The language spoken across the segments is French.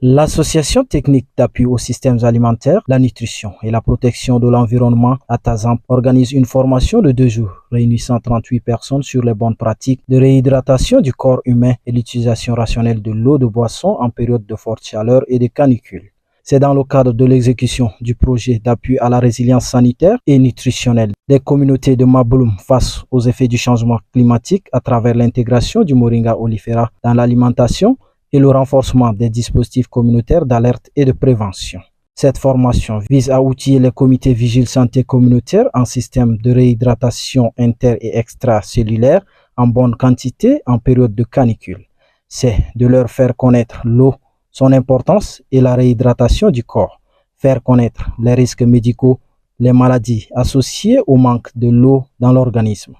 L'Association technique d'appui aux systèmes alimentaires, la nutrition et la protection de l'environnement à Tazamp organise une formation de 2 jours réunissant 38 personnes sur les bonnes pratiques de réhydratation du corps humain et l'utilisation rationnelle de l'eau de boisson en période de forte chaleur et de canicule. C'est dans le cadre de l'exécution du projet d'appui à la résilience sanitaire et nutritionnelle des communautés de Mabouloum face aux effets du changement climatique à travers l'intégration du Moringa oleifera dans l'alimentation et le renforcement des dispositifs communautaires d'alerte et de prévention. Cette formation vise à outiller les comités vigiles santé communautaire en système de réhydratation inter- et extracellulaire en bonne quantité en période de canicule. C'est de leur faire connaître l'eau, son importance et la réhydratation du corps, faire connaître les risques médicaux, les maladies associées au manque de l'eau dans l'organisme,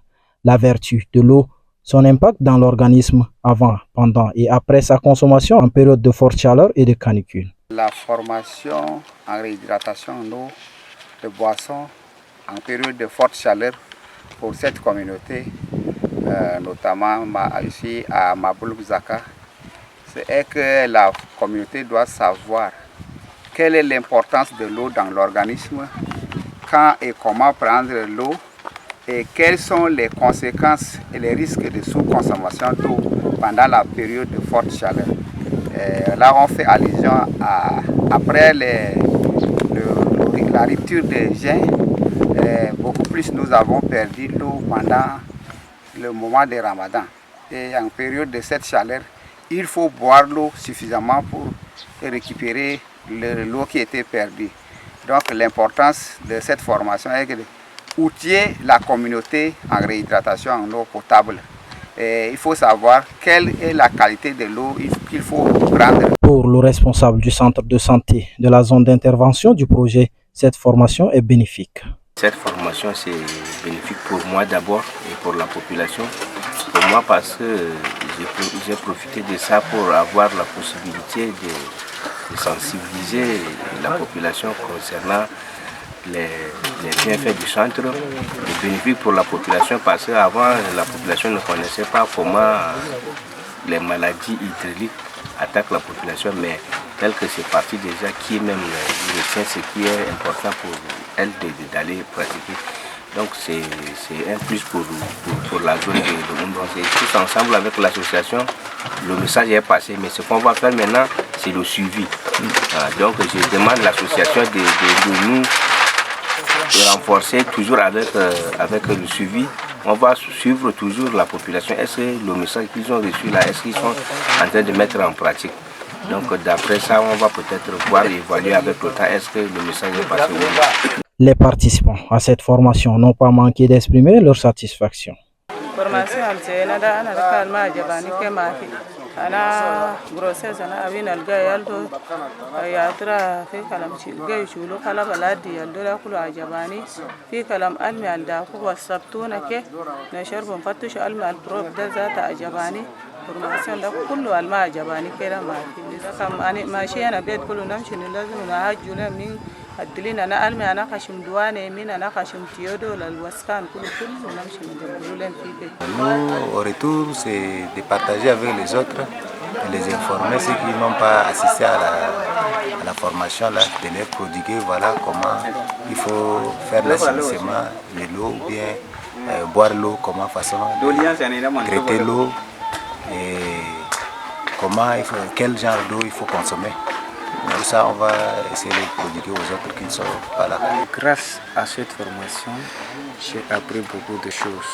la vertu de l'eau, son impact dans l'organisme avant, pendant et après sa consommation en période de forte chaleur et de canicule. La formation en réhydratation en eau de boisson en période de forte chaleur pour cette communauté, notamment ici à Mabouloum-Zaka, c'est que la communauté doit savoir quelle est l'importance de l'eau dans l'organisme, quand et comment prendre l'eau et quelles sont les conséquences et les risques de sous-consommation d'eau pendant la période de forte chaleur. Là, on fait allusion après la rupture des jeûnes, beaucoup plus nous avons perdu l'eau pendant le moment des Ramadan. Et en période de cette chaleur, il faut boire l'eau suffisamment pour récupérer l'eau qui était perdue. Donc l'importance de cette formation est d'outiller la communauté en réhydratation en eau potable. Et il faut savoir quelle est la qualité de l'eau qu'il faut prendre. Pour le responsable du centre de santé de la zone d'intervention du projet, cette formation est bénéfique. Cette formation, c'est bénéfique pour moi d'abord et pour la population. Pour moi parce que j'ai profité de ça pour avoir la possibilité de sensibiliser la population concernant les bienfaits du centre. C'est bénéfique pour la population parce qu'avant, la population ne connaissait pas comment les maladies hydrauliques attaquent la population, mais tel que c'est parti déjà, qui même retient ce qui est important pour elle d'aller pratiquer. Donc c'est un plus pour la zone de Moundon. Tous ensemble avec l'association, le message est passé, mais ce qu'on va faire maintenant, c'est le suivi. Donc je demande à l'association de nous renforcer toujours avec le suivi. On va suivre toujours la population. Est-ce que le message qu'ils ont reçu là, est-ce qu'ils sont en train de mettre en pratique? Donc d'après ça, on va peut-être voir et évaluer avec le temps, est-ce que le message est passé ou non. Les participants à cette formation n'ont pas manqué d'exprimer leur satisfaction. أنا بروسيس أنا أبين الجاي يلدو ياترا في كلام جاي شولو كلام بلادي يلدو لا كله عجباني في كلام علمي الدافع والسبتونة كه نشرب نفتش علم البروف ده ذات عجباني فرماسيون ده كله علم عجباني كده ما في إذا كم أنا ماشي أنا بيت كله نمشي لازم نهاجو من الدلين أنا علمي أنا خشم دواني من أنا خشم تيودو للوسكان كله نمشي ندبرولين فيه. Nous, au retour, c'est de partager avec les autres et les informer, ceux qui n'ont pas assisté à la formation, là, de les prodiguer, voilà comment il faut faire l'assainissement de l'eau ou bien boire l'eau, comment façon de traiter l'eau et comment quel genre d'eau il faut consommer. Tout ça, on va essayer de prodiguer aux autres qui ne sont pas là. Grâce à cette formation, j'ai appris beaucoup de choses.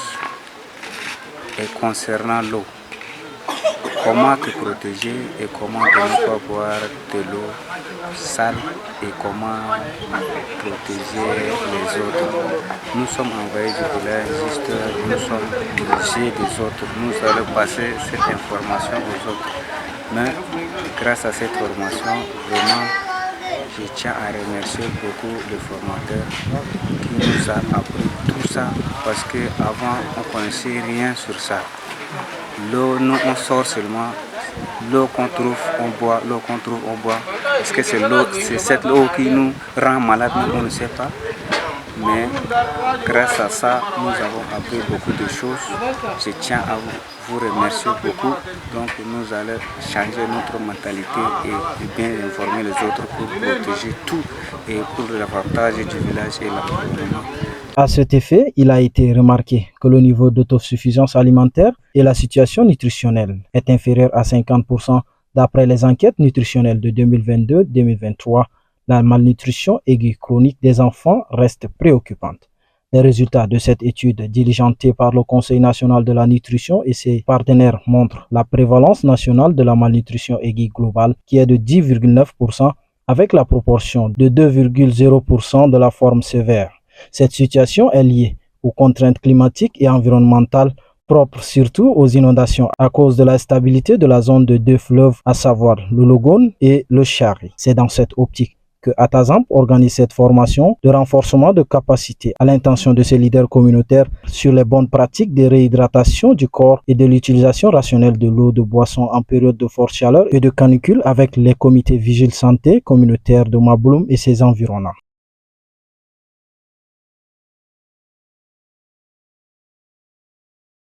Et concernant l'eau, comment te protéger et comment ne pas boire de l'eau sale et comment protéger les autres. Nous sommes envoyés du village, juste nous sommes obligés des autres. Nous allons passer cette information aux autres. Mais grâce à cette formation, vraiment, je tiens à remercier beaucoup le formateur qui nous a appris tout ça parce qu'avant on ne connaissait rien sur ça. L'eau, nous on sort seulement, l'eau qu'on trouve on boit, l'eau qu'on trouve on boit. Est-ce que c'est cette eau qui nous rend malade, on ne sait pas. mais grâce à ça, nous avons appris beaucoup de choses. Je tiens à vous remercier beaucoup. Donc nous allons changer notre mentalité et bien informer les autres pour protéger tout et pour l'avantage du village et l'environnement. À cet effet, il a été remarqué que le niveau d'autosuffisance alimentaire et la situation nutritionnelle est inférieur à 50%. D'après les enquêtes nutritionnelles de 2022-2023, la malnutrition aiguë chronique des enfants reste préoccupante. Les résultats de cette étude diligentée par le Conseil national de la nutrition et ses partenaires montrent la prévalence nationale de la malnutrition aiguë globale qui est de 10,9% avec la proportion de 2,0% de la forme sévère. Cette situation est liée aux contraintes climatiques et environnementales propres surtout aux inondations à cause de la stabilité de la zone de deux fleuves, à savoir le Logone et le Chari. C'est dans cette optique que Atazamp organise cette formation de renforcement de capacité à l'intention de ses leaders communautaires sur les bonnes pratiques de réhydratation du corps et de l'utilisation rationnelle de l'eau de boisson en période de forte chaleur et de canicule avec les comités vigiles santé communautaires de Mabouloum et ses environnants.